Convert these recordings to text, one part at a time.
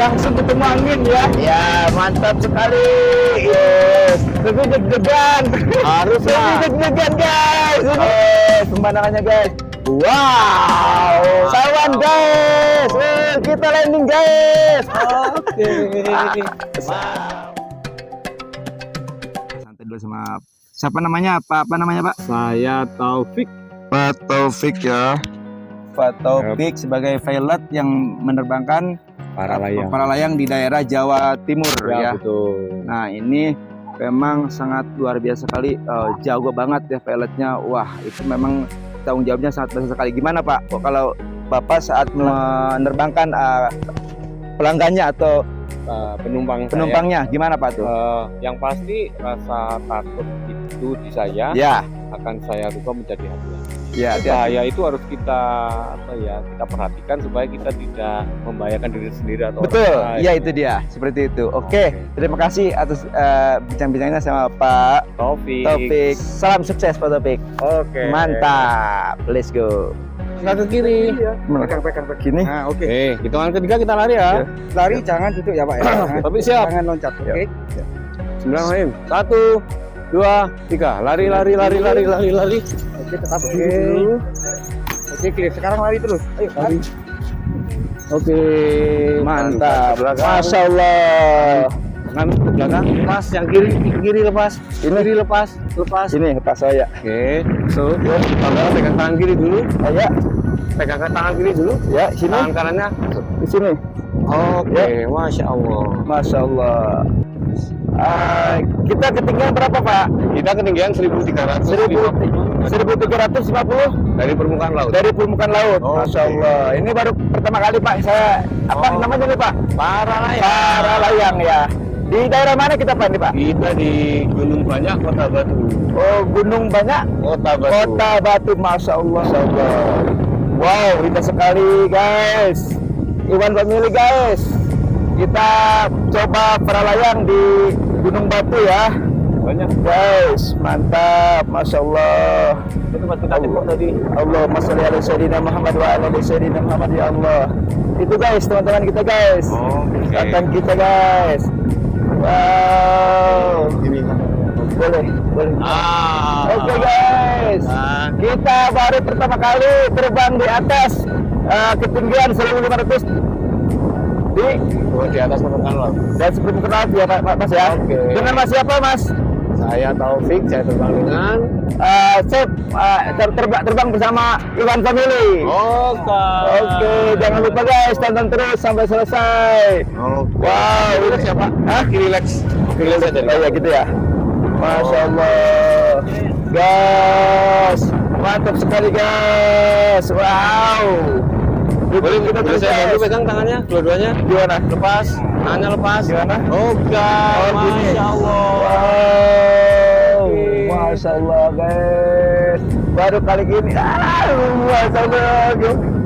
langsung ketemu angin ya. Ya, mantap sekali. Yes, lebih deg-degan. Harus Lebih lah. deg-degan guys. Pemandangannya guys. Wow. Sawan guys. Kita landing guys. Oke. Santai dulu sama siapa namanya? Apa namanya Pak? Saya Taufik. Pak Taufik ya. Pak Taufik sebagai pilot yang menerbangkan Para layang. para layang di daerah Jawa Timur ya. Betul. Nah ini memang sangat luar biasa sekali, jago banget ya pilotnya. Wah itu memang tanggung jawabnya sangat besar sekali. Gimana Pak? Kok kalau Bapak saat menerbangkan pelanggannya atau penumpangnya gimana Pak tuh? Yang pasti rasa takut itu di saya Ya, akan saya rubah menjadi hadiah. ya, Bahaya itu harus kita kita perhatikan supaya kita tidak membahayakan diri sendiri atau betul. orang lain. Iya itu dia, seperti itu. Oke, terima kasih atas bincang-bincangnya sama Pak Taufik. Salam sukses Pak Taufik. Oke. Mantap, let's go. Nggak ke kiri. Pegang gini. Nah, oke. Hitungan ketiga kita lari ya. Lari jangan duduk ya, Pak ya. Tapi siap. Jangan loncat, oke? Bismillahirrahmanirrahim. 1, 2, 3. Lari. Oke, tetap berdiri dulu. Oke, clear. Sekarang lari terus. Ayo, lari. Oke. Mantap. Belakang. Masya Allah. Ngambil ke belakang. Lepas yang kiri lepas. Kiri lepas. Sini pas saya. Oke. So, saudara pegang tangan kiri dulu. Ya, Pegang tangan kiri dulu. ya sini. Tangan kanannya. Di sini. Oke. Masya Allah. Masya Allah. Kita ketinggian berapa Pak? Kita ketinggian 1350 1350 dari permukaan laut. dari permukaan laut. Oke. Masya Allah. Ini baru pertama kali Pak saya namanya nih Pak? Para layang. Para layang ya. Di daerah mana kita Pak ini Pak? Kita di Gunung Banyak, Kota Batu. Oh, Gunung Banyak, Kota Batu. Kota Batu. Masya Allah, Masya Allah. Wow, indah sekali guys. Iwan Family guys. Kita coba para layang di Gunung Batu ya. Banyak. Guys, mantap, Masya Allah. Itu tempat kita jemput tadi. Allahumma sholli ala sayyidina Muhammad wa ala ali sayyidina Muhammad ya Allah. Itu guys, teman-teman kita guys. Oke. Datang kita guys. Wow. Ini. Boleh. Oke guys. Kita baru pertama kali terbang di atas ketinggian 1500 di atas permukaan laut. dan sebelum kenal ya Mas ya. Oke. Dengan Mas siapa Mas? Saya Taufik, saya terbang dengan. Terbang bersama Iwan Family. Oke, jangan lupa guys tonton terus sampai selesai. Oke. Wow, Relax ya Pak? Hah? Relax aja. Oh ya gitu ya. Masya Allah, guys, mantap sekali guys. Wow. Boleh kita boleh terus saya bantu guys. pegang tangannya, dua-duanya. Gimana? Lepas, tangannya lepas. Gimana? Oke. Gini. Masya Allah. Wow, Masya Allah guys. Baru kali ini, Masya Allah,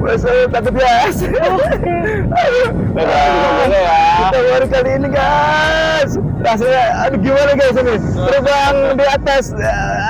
Masya Allah, takut guys. Aduh, boleh ya. kita baru kali ini guys. Rasanya, aduh gimana guys ini? Terbang di atas,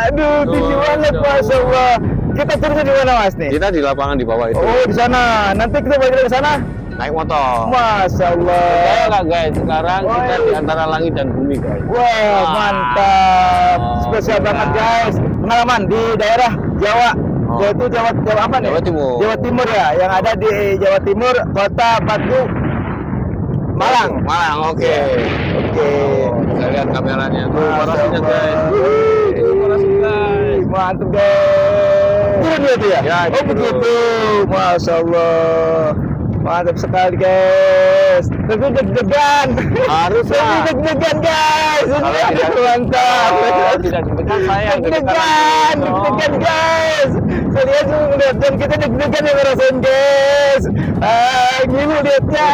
aduh tinggi banget, Masya Allah. Kita turunnya di mana Mas nih? Kita di lapangan di bawah itu. Oh di sana. Nanti kita balik dari sana. Naik motor. Masya Allah. Saya nggak guys, sekarang Oh, kita iya. di antara langit dan bumi guys. Wah, mantap. Spesial banget guys. Pengalaman di daerah Jawa. Oh. Yaitu Jawa apa nih? Jawa Timur. Jawa Timur ya, yang ada di Jawa Timur, Kota Batu, Malang. Oke. Oke. Bisa lihat kameranya. Tuh, Masya parasitnya Allah. guys. Wih. Itu parasit guys. Mantap guys. Turun dia tuh ya? Ya, oh turun. begitu. Masya Allah. Mantap sekali guys. Lebih deg-degan. Harus lah. Lebih deg-degan guys. Kalau tidak- Mantap. Oh, tidak deg-degan saya yang Deg-degan, deg-degan guys. Kalian semua ngeliat dan kita deg-degan ya ngerasain guys. Gini liatnya.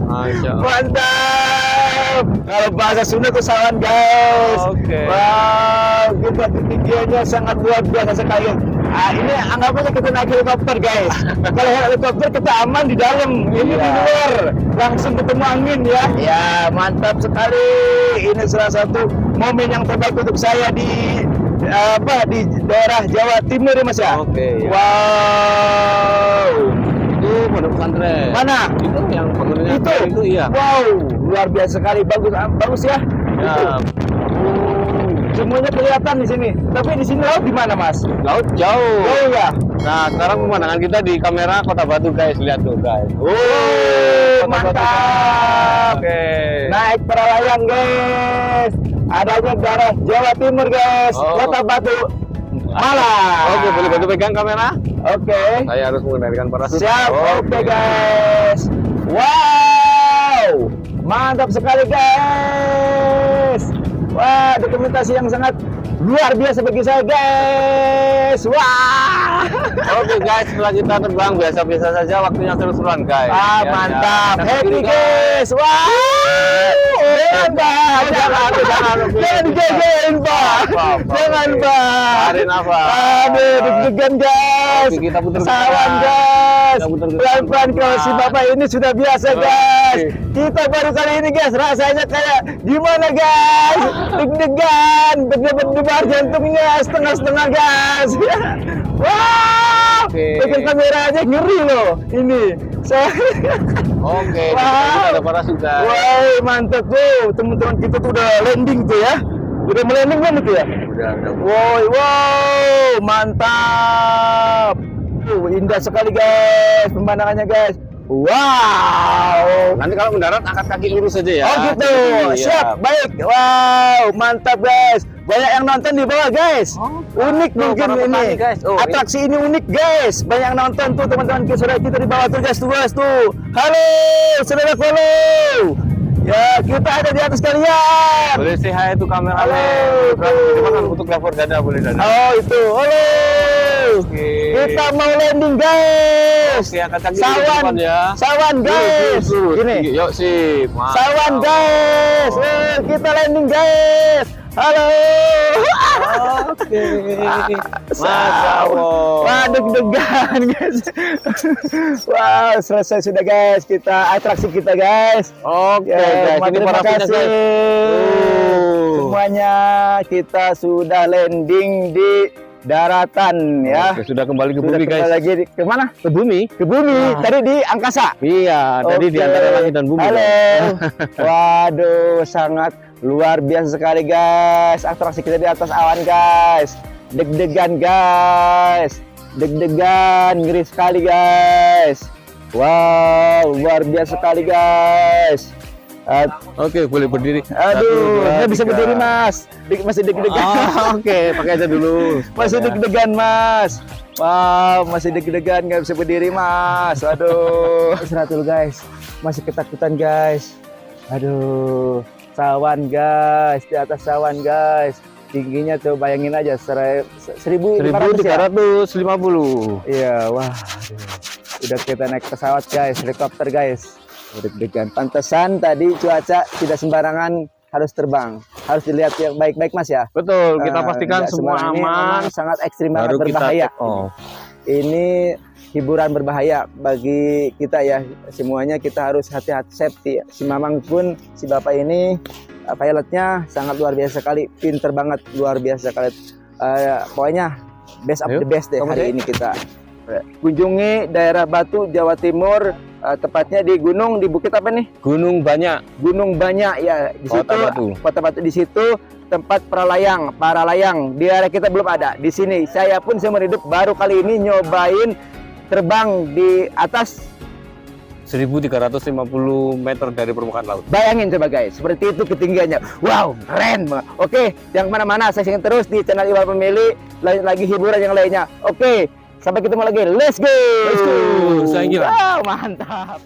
Masya Allah. Mantap. Kalau bahasa Sunda tuh sawan guys. Oke. Wow, kita ketinggiannya sangat luar biasa sekali. Ini anggap aja kita naik helikopter guys. Kalau helikopter kita aman di dalam, ini di luar langsung ketemu angin ya. Ya mantap sekali. Ini salah satu momen yang terbaik untuk saya di di daerah Jawa Timur ya Mas ya. Oke, ya. Wow. Itu pondok pesantren. Mana? Itu yang bangunannya itu. Itu iya. Wow, luar biasa sekali, bagus, bagus ya. Ya, Semuanya kelihatan di sini. Tapi di sini laut di mana, Mas? laut jauh. Oh ya. Nah, sekarang pemandangan kita di kamera Kota Batu, guys. Lihat tuh, guys. Oh, Kota Batu. mantap. Oke. Naik para layang, guys. Adanya daerah Jawa Timur, guys. Oh. Kota Batu, Malang. Oke, boleh bantu pegang kamera? Oke. Saya harus mengendalikan parasut. Siap. Oke, guys. Wow, mantap sekali, guys. Wah, dokumentasi yang sangat luar biasa bagi saya, guys. Wah. Oke, guys, setelah kita terbang biasa-biasa saja, waktunya seru-seruan, guys. Ah, Ya, mantap. ya. Happy, guys. Wah. Mantap. Jangan. Jangan digegerin, Pak. Apa. Jangan, Pak. Tarik nafas. Aduh, deg-degan, guys. Oke, kita putar Sawan, guys. Kita putar Pelan-pelan kalau si Bapak ini sudah biasa, guys. Oke. Kita baru kali ini, guys, rasanya kayak gimana, guys? Deg-degan, berdebar jantungnya setengah-setengah, guys. Wah, Oke. pegang kamera aja ngeri loh. Ini. Saya Oke, Wow. kita ada parasut, guys. Wah, mantap tuh. Teman-teman kita tuh udah landing tuh ya. Udah melanding kan itu ya? Udah. Wow, mantap. Indah sekali, guys. Pemandangannya, guys. Wow. Nanti kalau mendarat angkat kaki lurus saja ya. Oh gitu, Iya. siap, baik. Wow, mantap, guys. Banyak yang nonton di bawah, guys. Unik tuh, mungkin para ini. petani, guys. Oh, Atraksi ini unik, guys. Banyak yang nonton tuh, teman-teman saudara kita di bawah tuh, guys. Tuh, guys, tuh. Halo, saudara follow. Ya, kita ada di atas kalian. Boleh say hi itu kamera. Halo. Dimakan fotografer dada boleh dada. Oh, itu. Halo. Oke. Kita mau landing, guys. Oke, angkat kaki Sawan, ke depan ya. sawan, guys. Gini. Yuk sip. Mantap. Sawan, guys. Kita landing, guys. Halo. Oke. Sawan. Wah, deg-degan, guys. Wow, selesai sudah, guys. Kita atraksi kita, guys. Oke, Ya, guys. Ini terima parasutnya, kasih. guys. Semuanya kita sudah landing di daratan ya. Oke, sudah kembali ke Sudah bumi, kembali guys. lagi ke mana? Ke bumi. Ke bumi. Tadi di angkasa. Iya, tadi di Oke. antara langit dan bumi. Halo. guys. Waduh, sangat luar biasa sekali, guys. Atraksi kita di atas awan, guys. Deg-degan, guys. Deg-degan, ngeri sekali, guys. Wow, luar biasa sekali, guys. Oke, boleh berdiri. Aduh, Satu, dua, nggak bisa tiga. berdiri, Mas. Masih deg-degan. Oke, pakai aja dulu. Masih deg-degan, Mas. Wow, masih deg-degan, nggak bisa berdiri, Mas. Aduh. Istirahat dulu, guys. Masih ketakutan, guys. Aduh. Sawan, guys. Di atas sawan, guys. Tingginya tuh bayangin aja 1.500 ya? 1.350. Iya, wah. Aduh. Udah kita naik pesawat, guys. Helikopter, guys. Deg-degan. Pantesan tadi cuaca tidak sembarangan harus terbang. Harus dilihat yang baik-baik, Mas ya. Betul, kita pastikan Nggak semua sembarangan. Ini aman. memang sangat ekstrim banget, Baru kita berbahaya. take off. Ini hiburan berbahaya bagi kita ya. Semuanya kita harus hati-hati, safety. Si Mamang pun, si Bapak ini pilotnya sangat luar biasa sekali, pinter banget, luar biasa sekali. Pokoknya best of Ayo, the best deh kamu hari deh. ini kita kunjungi daerah Batu, Jawa Timur, tepatnya di gunung, di bukit apa nih? Gunung banyak. Gunung Banyak ya. Di Kota situ, Batu. Kota Batu di situ tempat para layang. Di area kita belum ada. Di sini saya pun seumur hidup baru kali ini nyobain terbang di atas. 1.350 meter dari permukaan laut. Bayangin coba, guys, seperti itu ketinggiannya. Wow, keren banget. Oke, yang mana-mana saya ingin terus di channel Iwan Pemilik. Lanjut lagi hiburan yang lainnya. Oke, sampai ketemu lagi. Let's go. Let's go. Saya kira. Wow, mantap.